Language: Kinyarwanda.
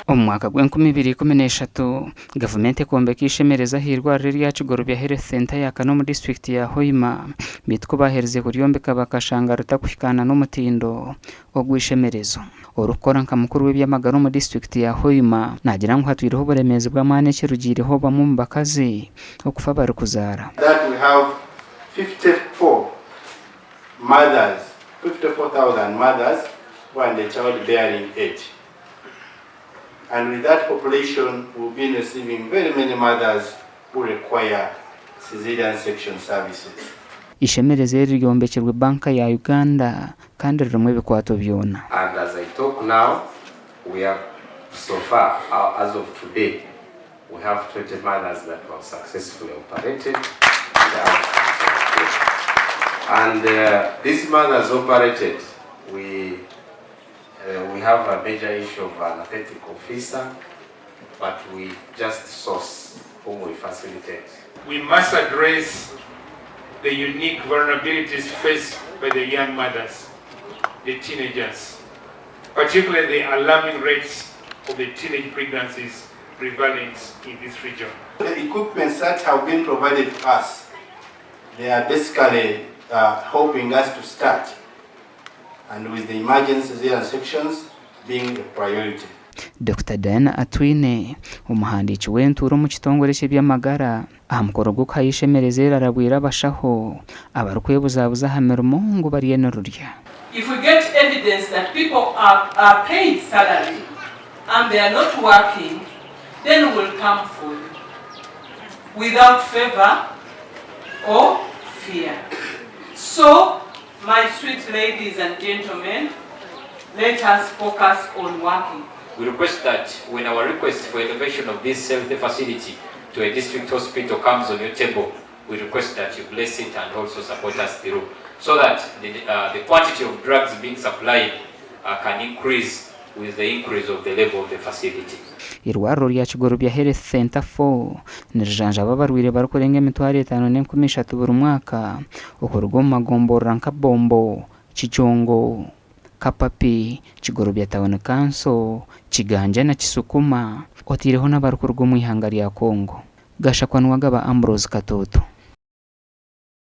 Omwaka gw'2013 gavumenti ekombeka ishemereza hirwariro rya Kigorobya Health Center yakano mu district ya Hoima bitko bahereze kuryombeka bakashanga rutakuhikana n'umutindo ogwishemerezo orukora nka mukuru w'ibyamagara mu district ya Hoima nagira ngo hatwireho buremezi bw'amane kirugireho bamwe mu bakazi okufa bari kuzara. That we have 54,000 mothers who are in the childbearing age. And with that population, we've been receiving very many mothers who require cesarean section services. Ishemereze ryombekerwe banka ya Uganda kandi rirumwe bikwato byona. And as I talk now, we have so far, as of today, we have 20 mothers that were successfully operated. And these mothers operated, we have a major issue of an anesthetic officer, but we just source whom we facilitate. We must address the unique vulnerabilities faced by the young mothers, the teenagers, particularly the alarming rates of the teenage pregnancies prevalent in this region. The equipments that have been provided to us, they are basically helping us to start, and with the emergency cesarean sections being the priority. Dr. Diana Atwine umuhandiki w'enturo mu kitongore cy'ebyamagara ahamukoro gwo kayishemereze arabwira abashaho abarukwebuzabuza hamerumo ngo bariye n'ururya. If we get evidence that people are paid salary and they are not working, then we'll come forward without favor or fear. So, my sweet ladies and gentlemen, let us focus on working. We request that when our request for elevation of this health facility to a district hospital comes on your table, we request that you bless it and also support us through, so that the quantity of drugs being supplied can increase with the increase of the level of the facility. Irwariro rya Kigorobya Health Center 4 nirjanja babarwire barukurenga emitwaro 5 buri mwaka okorwa mu magomborora nka Bombo, Kichongo, Kapapi, Kigorobya Town Council, Kiganja na Kisukuma otireho n'abarukurwa mu ihanga rya Kongo. Gashakwanwaga ba Ambrose Katoto.